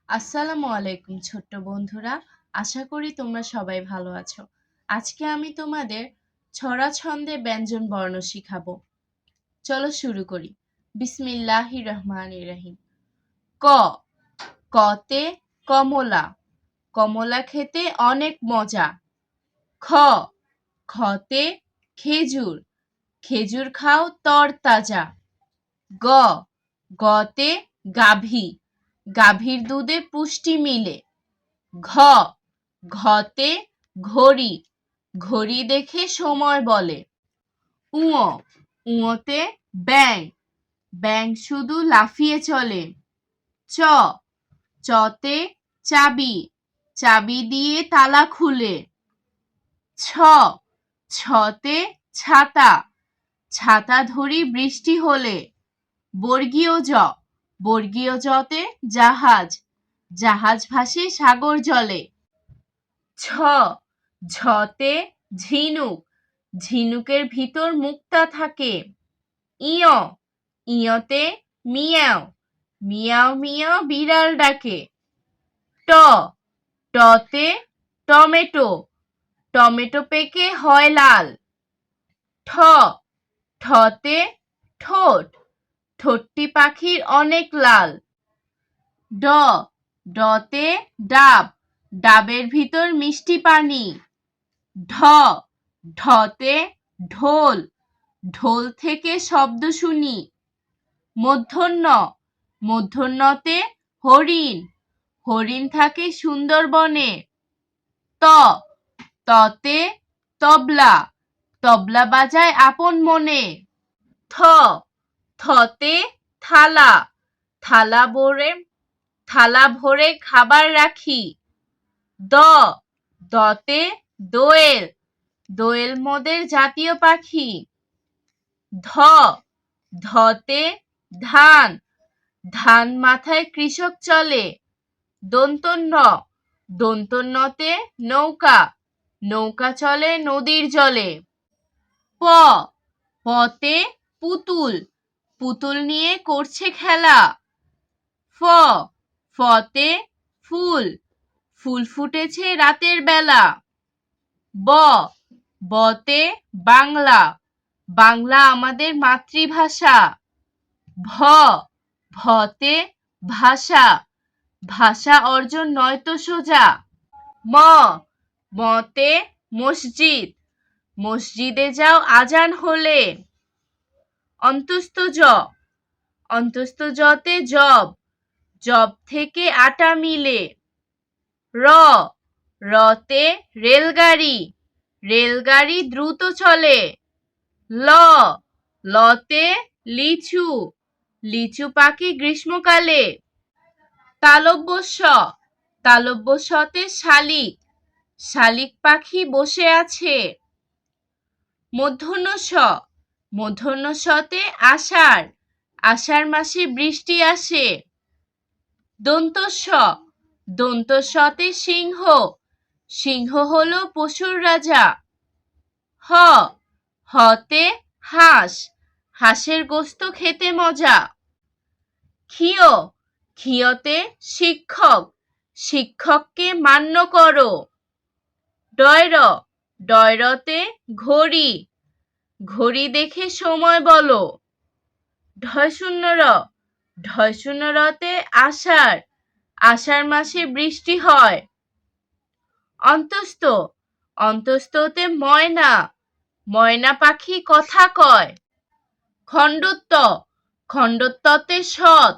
আসসালামু আলাইকুম ছোট্ট বন্ধুরা, আশা করি তোমরা সবাই ভালো আছো। আজকে আমি তোমাদের ছড়া ছন্দে ব্যঞ্জন বর্ণ শিখাবো। চলো শুরু করি। বিসমিল্লাহির রহমানির রহিম। ক, কতে কমলা, কমলা খেতে অনেক মজা। খ, খতে খেজুর, খেজুর খাও তরতাজা। গ, গতে গাভী, গাভীর দুধে পুষ্টি মিলে। ঘ, ঘতে ঘড়ি, ঘড়ি দেখে সময় বলে। উ, উতে ব্যাঙ, ব্যাঙ শুধু লাফিয়ে চলে। চ, চতে চাবি, চাবি দিয়ে তালা খুলে। ছ, ছতে ছাতা, ছাতা ধরি বৃষ্টি হলে। বর্গীয় জ, বর্গীয় জতে জাহাজ, জাহাজ ভাসে সাগর জলে। ছ, ঝতে ঝিনুক, ঝিনুকের ভিতর মুক্তা থাকে। ইয়, ইয়তে মিয়াও, মিয়াও মিয়াও বিড়াল ডাকে। ট, টতে টমেটো, টমেটো পেকে হয় লাল। ঠ, ঠতে ঠোঁট, ঠোঁটটি পাখির অনেক লাল। ড, ডতে ডাব, ডাবের ভিতর মিষ্টি পানি। ঢ, ঢতে ঢোল, ঢোল থেকে শব্দ শুনি। মূর্ধন্য, মূর্ধন্যতে হরিণ, হরিণ থাকে সুন্দরবনে। ত, ততে তবলা, তবলা বাজায় আপন মনে। থ, থতে থালা, থালা ভরে খাবার রাখি। দ, দতে দোয়েল, দোয়েল মোদের জাতীয় পাখি। ধ, ধতে ধান, ধান মাথায় কৃষক চলে। দন্তন্য, দন্তন্যতে নৌকা, নৌকা চলে নদীর জলে। প, পতে পুতুল, পুতুল নিয়ে করছে খেলা। ফ, ফতে ফুল, ফুল ফুটেছে রাতের বেলা। ব, বতে বাংলা, বাংলা আমাদের মাতৃভাষা। ভ, ভতে ভাষা, ভাষা অর্জন নয়তো সোজা। ম, মতে মসজিদ, মসজিদে যাও আজান হলে। অন্তস্থ জ, অন্তস্থ জতে জব, জব থেকে আটা মিলে। র, রতে রেলগাড়ি, রেলগাড়ি দ্রুত চলে। ল, লতে লিচু, লিচু পাখি গ্রীষ্মকালে। তালব্য শ, তালব্য শতে শালিক, শালিক পাখি বসে আছে। মূর্ধন্য ষ, মূর্ধন্য শতে আষাঢ়, আষাঢ় মাসে বৃষ্টি আসে। দন্ত স, দন্ত সতে সিংহ, সিংহ হলো পশুর রাজা। হ, হতে হাঁস, হাঁসের গোস্ত খেতে মজা। ক্ষিয়, ক্ষিয়তে শিক্ষক, শিক্ষককে মান্য করো। ডয়র, ডয়রতে ঘড়ি, ঘড়ি দেখে সময় বলো। ঢয় র, ঢয় রতে আষাঢ়, আষাঢ় মাসে বৃষ্টি হয়। অন্তস্থ, অন্তস্থতে ময়না, ময়না পাখি কথা কয়। খণ্ডত্ব, খণ্ডত্বতে সৎ,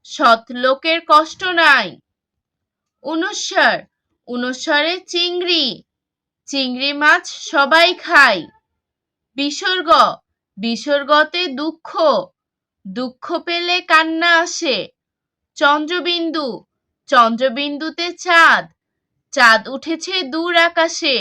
সৎ লোকের কষ্ট নাই। অনুস্বার, অনুস্বারে চিংড়ি, চিংড়ি মাছ সবাই খায়। বিসর্গ, বিসর্গতে দুঃখ, দুঃখ পেলে কান্না আসে। চন্দ্রবিন্দু, চন্দ্রবিন্দুতে চাঁদ, চাঁদ উঠেছে দূর আকাশে।